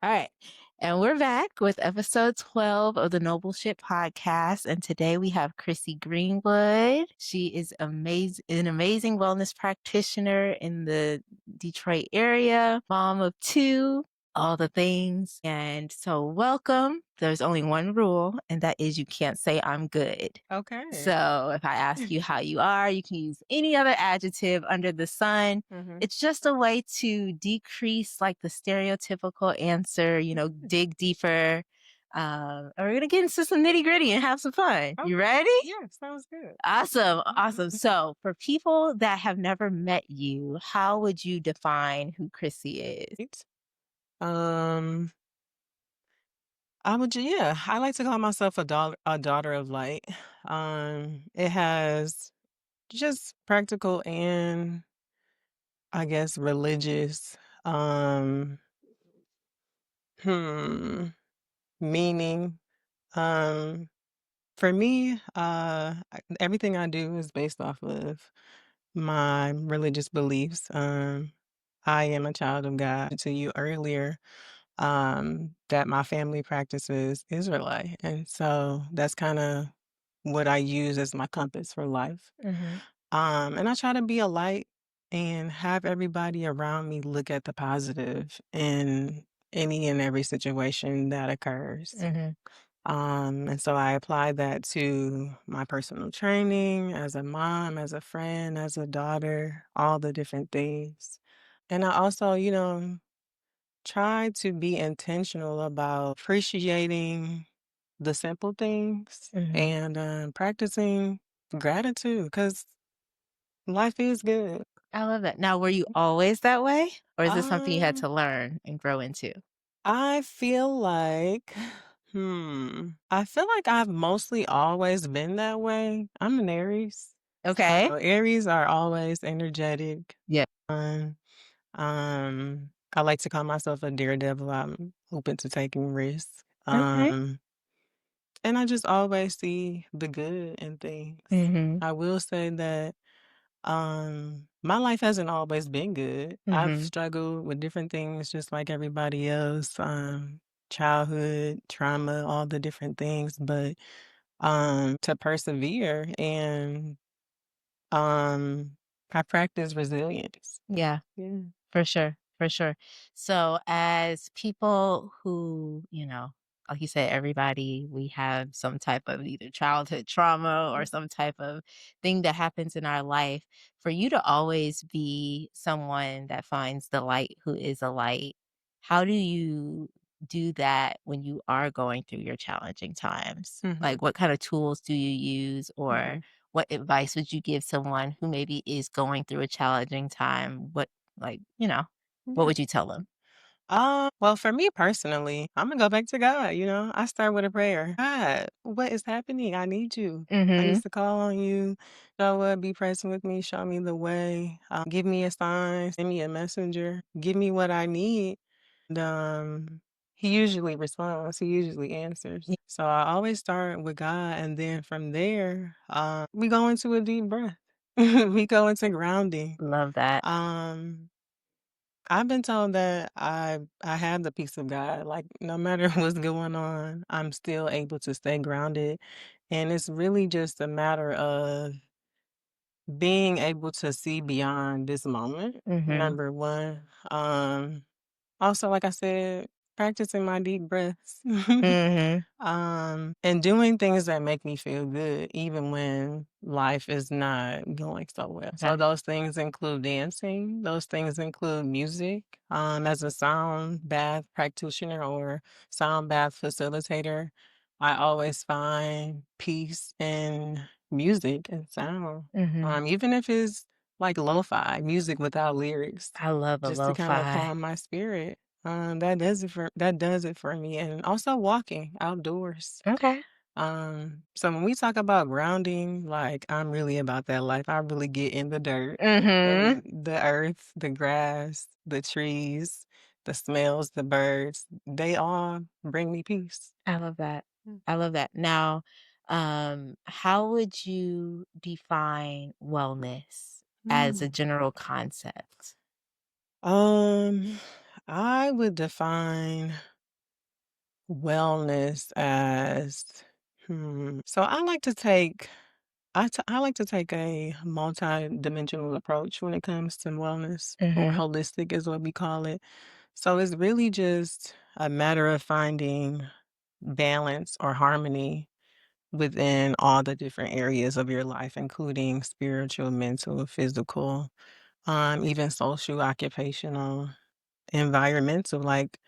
All right. And we're back with episode 12 of the Noble Shit Podcast. And today we have Chrissy Greenwood. She is an amazing wellness practitioner in the Detroit area, mom of two, all the things. And so welcome. There's only one rule, and that is you can't say I'm good. Okay. So if I ask you how you are, you can use any other adjective under the sun. It's just a way to decrease like the stereotypical answer, dig deeper. And we're going to get into some nitty gritty and have some fun. You ready? Yeah, sounds good. Awesome. Awesome. So for people that have never met you, how would you define who Chrissy is? I like to call myself a daughter of light. It has just practical and I guess religious um hmm meaning. Um for me, everything I do is based off of my religious beliefs. I am a child of God. To you earlier, that my family practices Israelite. And so that's kind of what I use as my compass for life. And I try to be a light and have everybody around me look at the positive in any and every situation that occurs. And so I apply that to my personal training as a mom, as a friend, as a daughter, all the different things. And I also, try to be intentional about appreciating the simple things and practicing gratitude because life is good. I love that. Now, were you always that way? Or is this something you had Um, to learn and grow into? I feel like, I feel like I've mostly always been that way. I'm an Aries. Okay. So Aries are always energetic. Yeah. Fun. I like to call myself a daredevil. I'm open to taking risks. Okay. And I just always see the good in things. I will say that my life hasn't always been good. I've struggled with different things just like everybody else. Childhood, trauma, all the different things, but to persevere and um I practice resilience. Yeah. Yeah. For sure, for sure. So as people who, like you said, everybody, we have some type of either childhood trauma or some type of thing that happens in our life. For you to always be someone that finds the light who is a light, how do you do that when you are going through your challenging times? Like what kind of tools do you use or what advice would you give someone who maybe is going through a challenging time? Like, what Yeah. would you tell them? Well, for me personally, I'm gonna go back to God. I start with a prayer. God, what is happening? I need you. I need Mhm. to call on you. Show up, be present with me, show me the way. Give me a sign, send me a messenger, give me what I need. And he usually responds, he usually answers. Yeah, So I always start with God, and then from there, we go into a deep breath. We go into grounding. love that. Um, I've been told that I have the peace of God. Like no matter what's going on, I'm still able to stay grounded. And it's really just a matter of being able to see beyond this moment. Mhm. Number one. Also, like I said, practicing my deep breaths. Mhm. And doing things that make me feel good, even when life is not going so well. Okay. So those things include dancing. Those things include music. As a sound bath practitioner or sound bath facilitator, I always find peace in music and sound. Mhm. Even if it's like lo-fi music without lyrics, I love a just to kind of lo-fi. calm my spirit. That does it for me, and also walking outdoors. Okay. So when we talk about grounding, like I'm really about that life. I really get in the dirt Mhm. and the earth, the grass, the trees, the smells, the birds. They all bring me peace. I love that. Mm. I love that. Now, how would you define wellness as a Mm. general concept? Um, I would define wellness as so I like to take a multi-dimensional approach when it comes to wellness, or Mhm. holistic is what we call it. So it's really just a matter of finding balance or harmony within all the different areas of your life, including spiritual, mental, physical, even social, occupational, environmental. Like,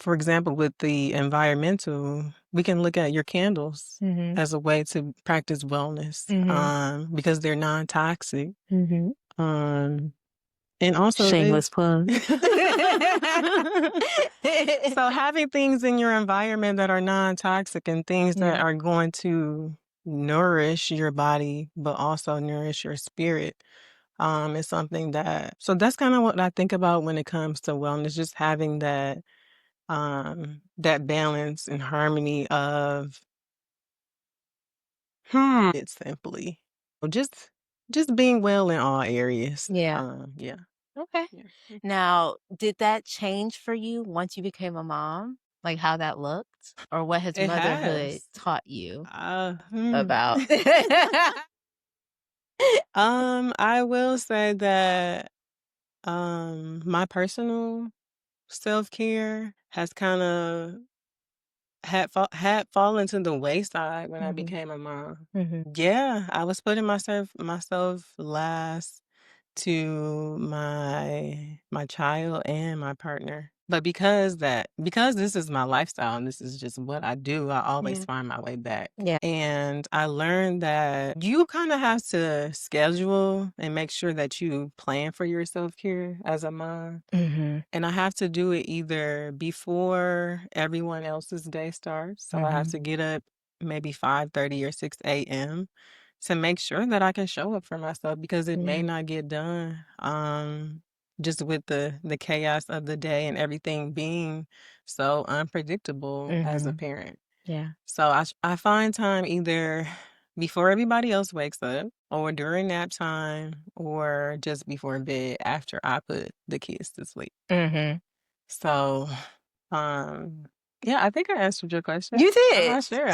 for example, with the environmental, we can look at your candles Mhm. as a way to practice wellness, Mhm. because they're non-toxic. Mhm. Um, and also they Shameless plug. so having things in your environment that are non-toxic and things that Yeah. are going to nourish your body, but also nourish your spirit, is something that so that's kind of what I think about when it comes to wellness, just having that balance and harmony of it simply. Well, just being well in all areas. Yeah. Yeah. Okay. Yeah. Now, did that change for you once you became a mom? Like how that looked? Or what has It motherhood has. taught you Uh, hmm. about? I will say that my personal self-care has kind of had fallen to the wayside when I Mhm. became a mom. Mhm. Yeah, I was putting myself last to my child and my partner. But because this is my lifestyle and this is just what I do, I always Yeah. find my way back. Yeah. And I learned that you kind of have to schedule and make sure that you plan for your self-care as a mom. Mhm. And I have to do it either before everyone else's day starts. So I have Mhm. to get up maybe 5:30 or 6 a.m. to make sure that I can show up for myself because it may Yeah. not get done. Just with the chaos of the day and everything being so unpredictable as a Mhm. parent. Yeah. So I find time either before everybody else wakes up or during nap time or just before bed after I put the kids to sleep. Mhm. So, um, yeah, I think I answered your question. You I'm did. not sure.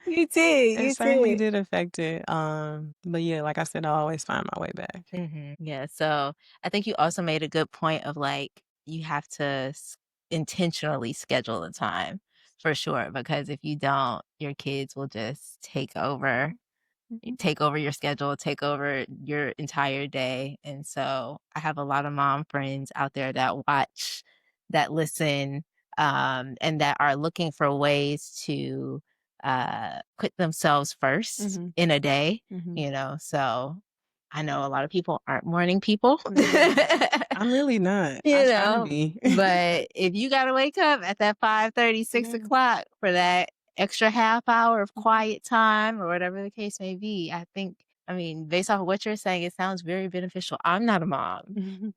You did, It you certainly did. did affect it. But yeah, like I said, I always find my way back. Mhm. Yeah, so I think you also made a good point of, like, you have to intentionally schedule the time for sure, because if you don't, your kids will just Mhm. take over your schedule, take over your entire day. And so I have a lot of mom friends out there that watch, that listen, and that are looking for ways to put themselves first Mhm. in a day, Mhm. you know. So I know a lot of people aren't morning people. Mhm. I'm really not. I You try to know, be. but if you gotta wake up at that 5:30, six Yeah. o'clock for that extra half hour of Mhm. quiet time or whatever the case may be, I mean, based off of what you're saying, it sounds very beneficial. I'm not a mom. Mhm.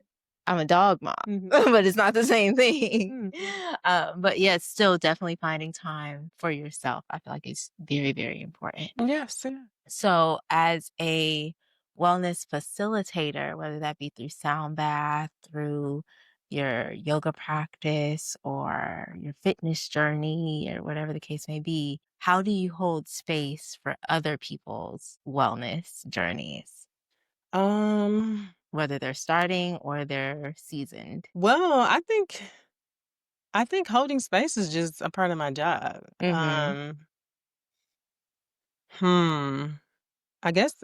I'm a dog mom, Mhm. but it's not the same thing. Mhm. But yeah, it's still definitely finding time for yourself. I feel like it's very, very important. Yes. Yeah. So, as a wellness facilitator, whether that be through sound bath, through your yoga practice, or your fitness journey, or whatever the case may be, how do you hold space for other people's wellness journeys, Um. whether they're starting or they're seasoned? Well, I think holding space is just a part of my job. Mhm. Hmm. I guess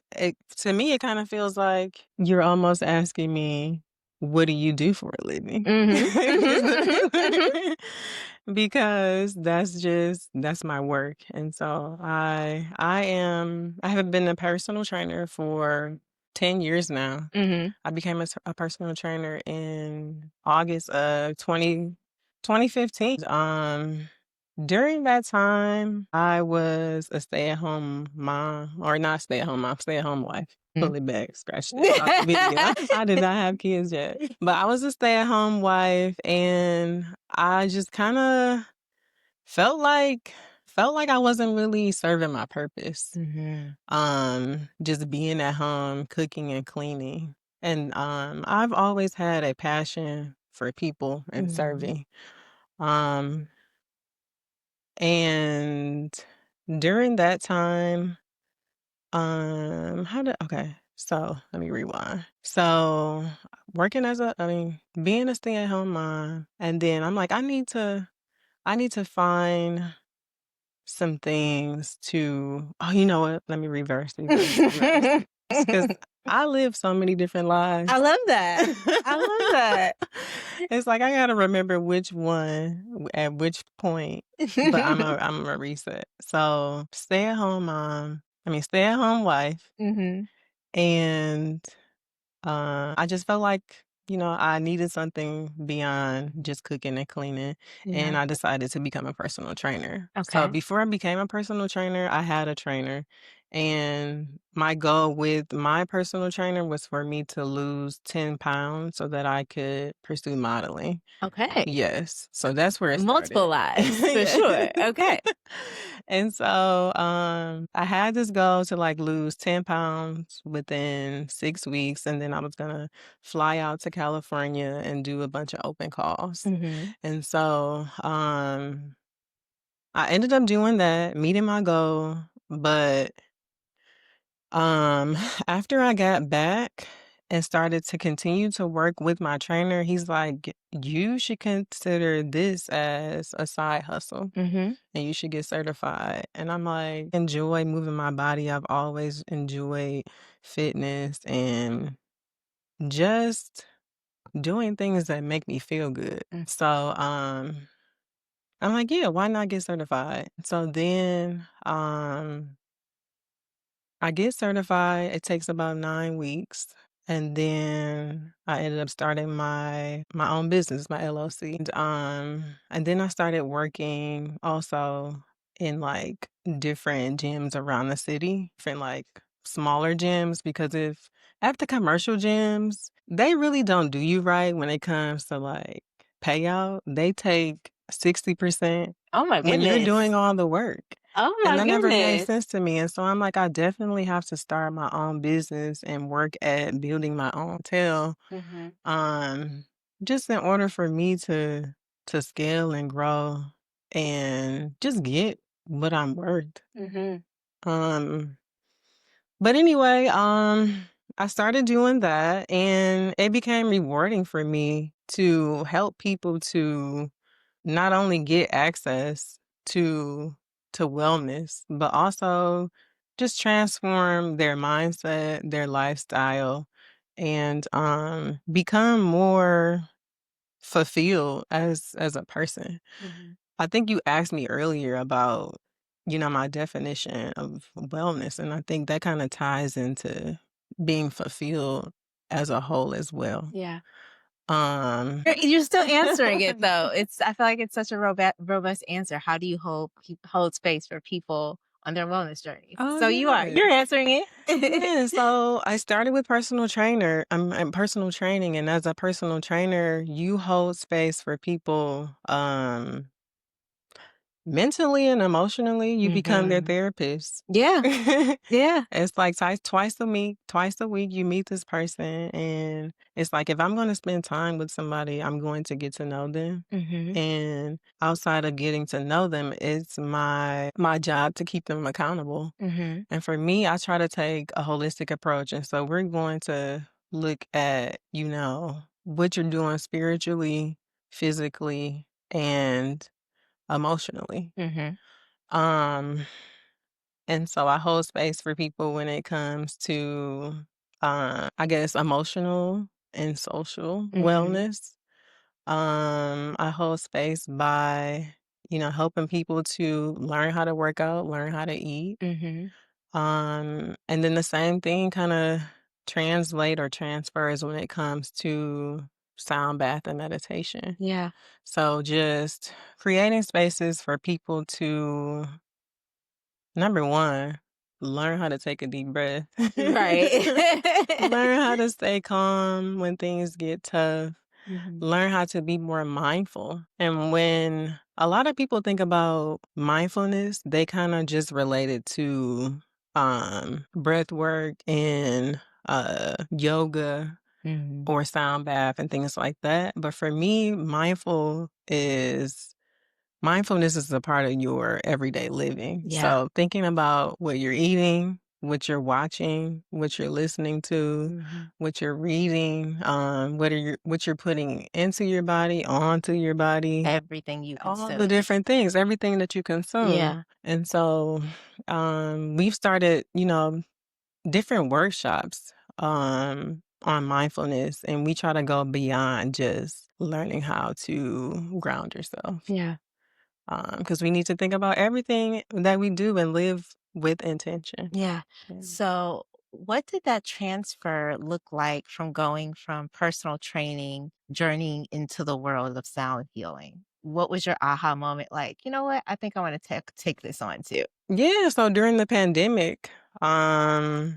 to me, it kind of feels like you're almost asking me, what do you do for a living? Mhm. Mhm. Mhm. Because that's my work. And so I have been a personal trainer for 10 years now. Mhm. I became a personal trainer in August of 2015. During that time, I was a stay-at-home mom, or not stay-at-home mom, stay-at-home wife. Pull it back, scratch that off the video. I did not have kids yet, but I was a stay-at-home wife, and I just kind of felt like felt like I wasn't really serving my purpose. Mhm. Just being at home, cooking and cleaning. And I've always had a passion for people and Mhm. serving. Um and during that time, how did okay, so let me rewind. So working as a I mean, being a stay-at-home mom, and then I'm like, I need to find some things to oh, you know what? Let me reverse. Because I live so many different I lives. love that. I love that. It's like I gotta remember which one at which point, but I'm a reset. So stay-at-home mom, stay-at-home wife, Mhm. and I just felt like, I needed something beyond just cooking and cleaning, Yeah. and I decided to become a personal trainer. So Okay. before I became a personal trainer, I had a trainer, and my goal with my personal trainer was for me to lose 10 pounds so that I could pursue modeling. Okay. Yes. So that's where it Multiple started. lives, for Yeah. sure. Okay. And so, I had this goal to like lose 10 pounds within 6 weeks, and then I was gonna fly out to California and do a bunch of open calls. Mhm. And so, I ended up doing that, meeting my goal, but after I got back and started to continue to work with my trainer, he's like, "You should consider this as a side hustle Mhm. and you should get certified." And I'm like, enjoy moving my body. I've always enjoyed fitness and just doing things that make me feel good. Mm. So, I'm like, yeah, why not get certified? So then, I get certified. It takes about 9 weeks, and then I ended up starting my own business, my LLC. And then I started working also in, like, different gyms around the city, different, like, smaller gyms, because if at the commercial gyms, they really don't do you right when it comes to, like, payout. They take 60% Oh my when you're doing goodness. all the work. Oh And my that never made goodness. sense to me, and so I'm like, I definitely have to start my own business and work at building my own hotel, Mhm. um, just in order for me to scale and grow and just get what I'm worth. Mhm. Um, but anyway, I started doing that, and it became rewarding for me to help people to not only get access to wellness, but also just transform their mindset, their lifestyle, and become more fulfilled as a person. Mhm. I think you asked me earlier about, my definition of wellness, and I think that kind of ties into being fulfilled as a whole as well. Yeah. Um You're still answering it though. I feel like it's such a robust answer. How do you hold space for people on their wellness journeys? Oh, So yes. you're answering it. Yeah, so I started with personal training, and as a personal trainer, you hold space for people, mentally and emotionally. You become their Mhm. therapist. Yeah. Yeah. It's like twice a week, you meet this person, and it's like if I'm going to spend time with somebody, I'm going to get to know them. Mhm. And outside of getting to know them, it's my job to keep them accountable. Mhm. And for me, I try to take a holistic approach. And so we're going to look at, what you're doing spiritually, physically, and emotionally. Mhm. Um, and so I hold space for people when it comes to, I guess, emotional and social Mhm. wellness. I hold space by, helping people to learn how to work out, learn how to eat. Mhm. And then the same thing kind of translate or transfers when it comes to sound bath and meditation. Yeah. So just creating spaces for people to, number one, learn how to take a deep breath. Right. Learn how to stay calm when things get tough. Mhm. Learn how to be more mindful. And when a lot of people think about mindfulness, they kind of just relate it to breath work and yoga. Mhm. or sound bath and things like that. But for me, mindfulness is a part of your everyday living. Yeah. So thinking about what you're eating, what you're watching, what you're listening to, Mhm. what you're reading, what you're putting into your body, onto your body, Everything you all the consume. different things, everything that you consume. Yeah. And so we've started, different workshops on mindfulness, and we try to go beyond just learning how to ground yourself, Yeah. because we need to think about everything that we do and live with intention. Yeah. Yeah. So, what did that transfer look like from going from personal training, journeying into the world of sound healing? What was your aha moment like? You know what? I think I want to take this on too. Yeah, so during the pandemic, um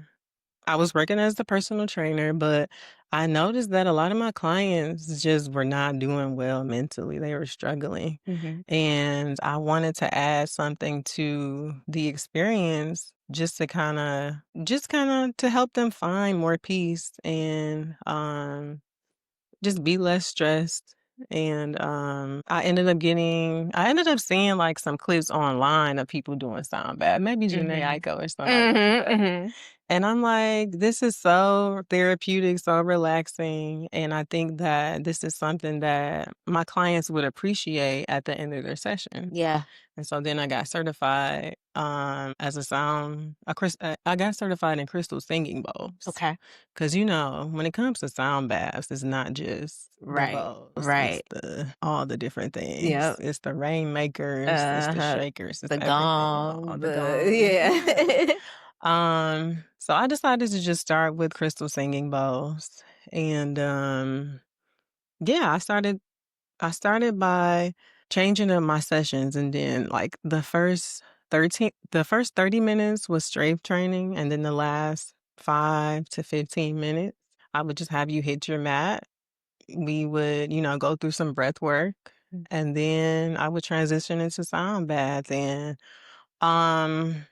I was working as the personal trainer, but I noticed that a lot of my clients just were not doing well mentally. They were struggling. Hmm. And I wanted to add something to the experience just kind of to help them find more peace and just be less stressed. And I ended up seeing like some clips online of people doing sound bath, maybe Janae Hmm. Aiko or somebody like Hmm. that. Hmm. And I'm like, this is so therapeutic, so relaxing. And I think that this is something that my clients would appreciate at the end of their sessions. Yeah. And so then I got certified as I got certified in crystal singing bowls. Okay. Cause when it comes to sound baths, it's not just the Right. bowls, it's Right. the all the different things. Yep. It's the rainmakers, it's the Uh-huh. shakers, it's The everything, all gong, the the gongs. Yeah. yeah. So I decided to just start with crystal singing bowls. And yeah, I started by changing up my sessions, and then like the first 30 minutes was strength training, and then the last 5 to 15 minutes I would just have you hit your mat. We would, go through some breath work, Mm. and then I would transition into sound bath. And um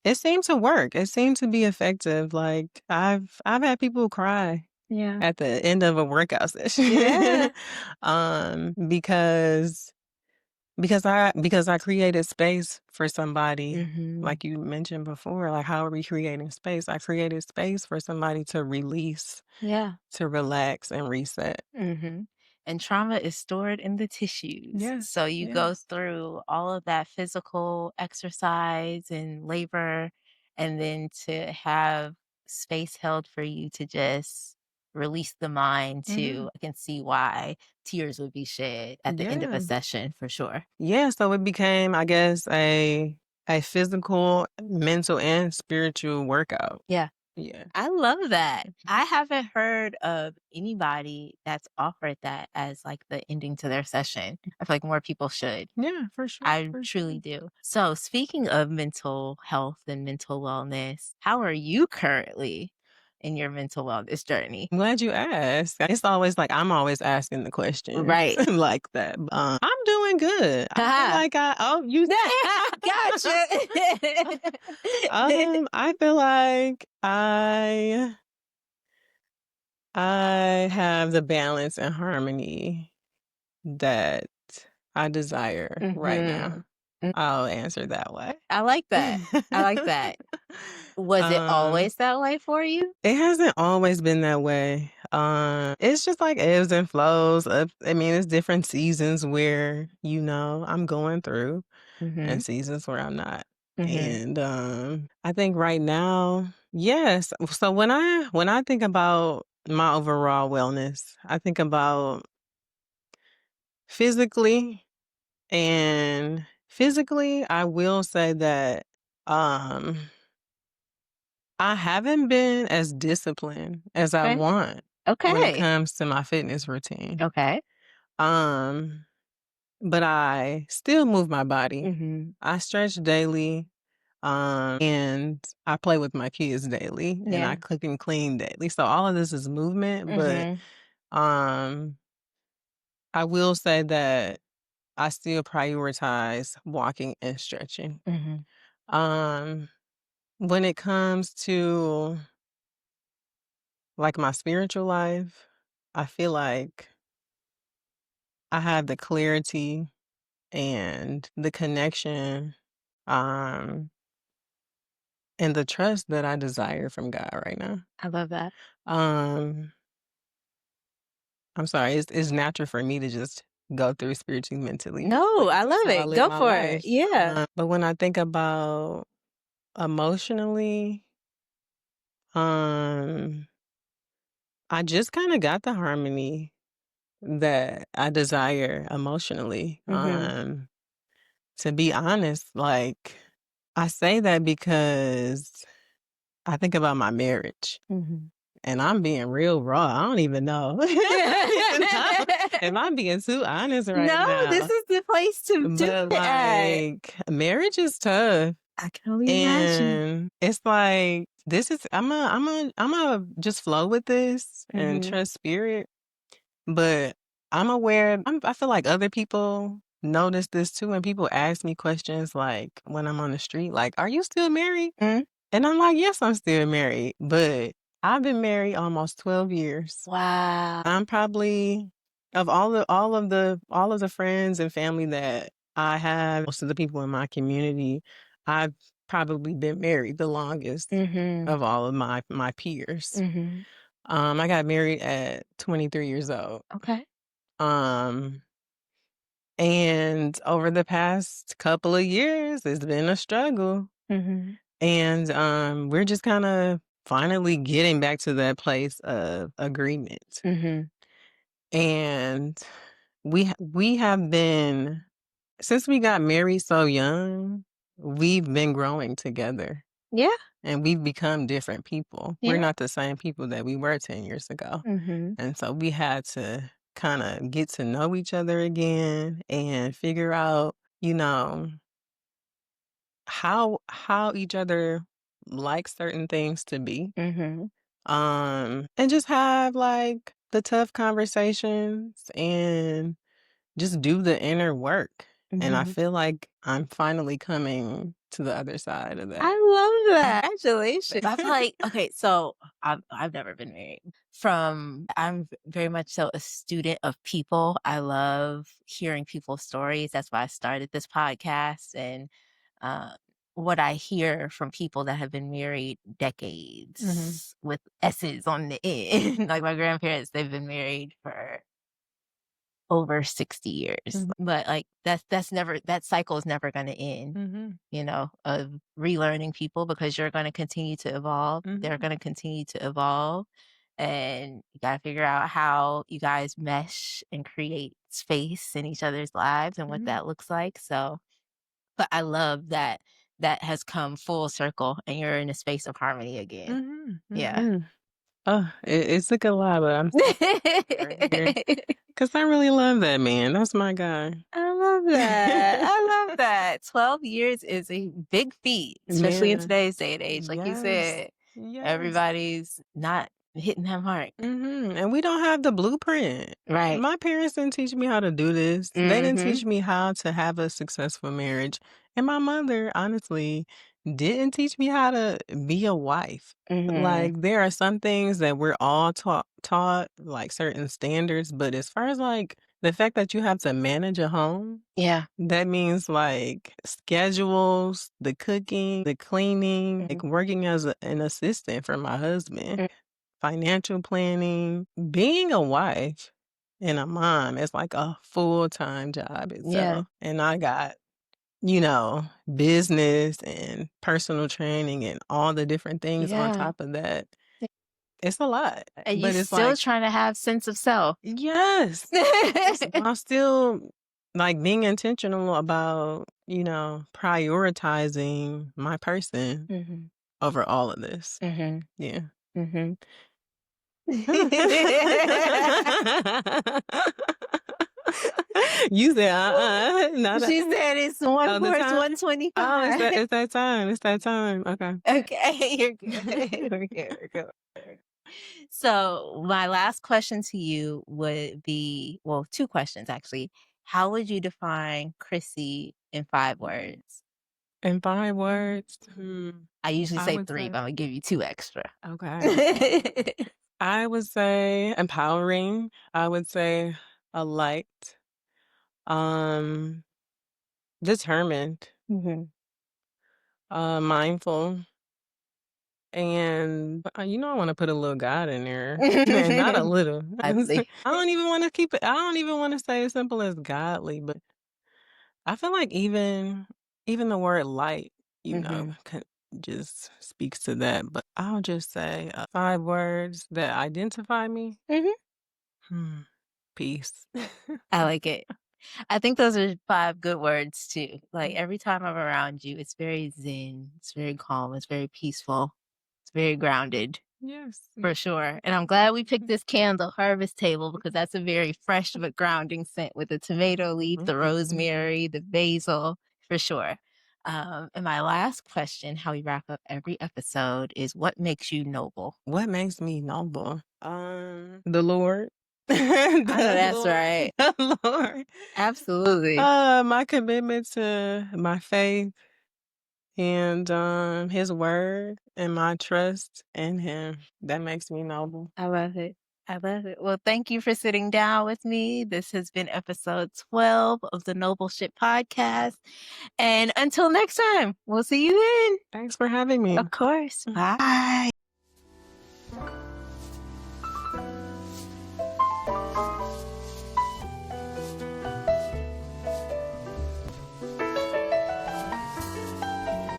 it seemed to work. It seemed to be effective. Like I've had people cry Yeah. at the end of a workout Yeah. session. Because I created space for somebody, Mhm. like you mentioned before. Like, how are we creating space? I created space for somebody to release, Yeah. to relax and reset. Mhm. And trauma is stored in the tissues. Yes, So you go yes. through all of that physical exercise and labor, and then to have space held for you to just release the mind Mhm. to I can see why tears would be shed at the end of a Yeah. session for sure. Yeah, so it became, I guess, a physical, mental, and spiritual workout. Yeah. Yeah. I love that. I haven't heard of anybody that's offered that as like the ending to their session. I feel like more people should. Yeah, for sure, I for truly sure. do. So, speaking of mental health and mental wellness, how are you currently in your mental wellness journey? I'm glad you asked. It's always like I'm always asking the questions Right. like that. I'm doing good. I feel Haha. like you Gotcha. I feel like I have the balance and harmony that I desire right now. Mhm. Mm, I'll answer that way. I like that. I like that. Was it um always that way for you? It hasn't always been that way. It's just like ebbs and flows. I mean, it's different seasons where, I'm going through and Mhm. seasons where I'm not. Mhm. And I think right now, yes. So when I think about my overall wellness, I think about physically, and physically, I will say that um I haven't been as disciplined as I Okay. want when it Okay. comes to my fitness routine. Okay. Um, but I still move my body. Mhm. I stretch daily, and I play with my kids daily, and I Yeah. cook and clean daily. So all of this is movement, but Mhm. um, I will say that I still prioritize walking and stretching. Mhm. Um, when it comes to like my spiritual life, I feel like I have the clarity and the connection, um, and the trust that I desire from God right now. I love that. Um, I'm sorry, it's natural for me to just go through spiritually, mentally, No, I because that's love how I it. live Go my for it. life. Yeah. But when I think about emotionally, um, I just kind of got the harmony that I desire emotionally. Mhm. To be honest, like I say that because I think about my marriage. Mhm. And I'm being real raw. I don't even know. I don't even know if I'm being too honest right No, this now. is the place to do But it at. like marriage is tough. I can only imagine. And it's like this is I'm a just flow with this and Mhm. trust spirit. But I'm aware I feel like other people notice this too, and people ask me questions like when I'm on the street, like, "Are you still married?" Mm. And I'm like, "Yes, I'm still married." But I've been married almost 12 years. Wow. I'm probably of all of the friends and family that I have, most of the people in my community, I've probably been married the longest Mhm. of all of my peers. Mhm. I got married at 23 years old. Okay. Um, and over the past couple of years, it's been a struggle. Mhm. And we're just kind of finally getting back to that place of agreement. Mhm. And we have been since we got married so young, we've been growing together Yeah. and we've become different people. We're Yeah. not the same people that we were 10 years ago. Mhm. And so we had to kind of get to know each other again and figure out, you know, how each other likes certain things to be. Mhm. And just have like the tough conversations and just do the inner work. And I Mhm. feel like I'm finally coming to the other side of I that. love that. Congratulations. I feel like okay, so I've never been married. I'm very much so a student of people. I love hearing people's stories. That's why I started this podcast and uh, what I hear from people that have been married Mhm. decades with S's on the end. Like my grandparents, they've been married for over 60 years. Mhm. But like that's never that cycle is never going to end, Mhm. of relearning people because you're going to continue to evolve. They're Mhm. going to continue to evolve. And you got to figure out how you guys mesh and create space in each other's lives and what Mhm. that looks like. So, but I love that that has come full circle and you're in a space of harmony again. Mhm. Yeah. Mhm. Oh, it took a lot, but I'm so glad we're here because I really love that man. That's my guy. I love that. I love that. 12 years is a big feat, especially in Man, today's day and age. Like you yes. said, Yes. everybody's not hitting that mark. And we don't have the blueprint. Right. My parents didn't teach me how to do this. They didn't Mhm. teach me how to have a successful marriage. And my mother, honestly, didn't teach me how to be a wife. Mhm. Like there are some things that we're all taught like certain standards, but as far as like the fact that you have to manage a home, Yeah. that means like schedules, the cooking, the cleaning, like Mhm. working as an assistant for my husband, Mm. financial planning. Being a wife and a mom is like a full-time job Yeah. itself. And I got, you know, business and personal training and all the different things on Yeah. top of that. It's a lot. And you But it's still like, trying to have sense of self. yes, yes, while still like being intentional about, you know, prioritizing my person Mhm. over all of this. Mhm. Yeah. Mhm. You said, not She said it's 1 the course, time. Oh, 125. it's that time. It's that time. Okay. Okay, you're good. We're good. We're good. So, my last question to you would be well, two questions actually. How would you define Chrissy in 5 words? In 5 words, I usually I say would three, say, but I'm gonna give you two extra. okay. I would say empowering. I would say a light. Um, Determined. Mhm. Mindful. And, I wanna put a little God in there, and not a little. Gladly. I don't even wanna keep it I don't even wanna say as simple as godly, but I feel like even the word light, Mhm. could just speaks to that, but I'll just say, 5 words that identify me. Mhm. Hmm, peace. I like it. I think those are 5 good words too. Like, every time I'm around you, it's very zen, it's very calm, it's very peaceful, it's very grounded. Yes. For sure, and I'm glad we picked this candle, Harvest Table, because that's a very fresh but grounding scent with the tomato leaf, the rosemary, the basil, for sure. And my last question, how we wrap up every episode, is what makes you noble? What makes me noble? The Lord. I know The that's Lord. right. The Lord. Absolutely. My commitment to my faith and, his word and my trust in him. That makes me noble. I love it. I love it. Well, thank you for sitting down with me. This has been episode 12 of the Noble Shit Podcast. And until next time, we'll see you then. Thanks for having me. Of course. Bye.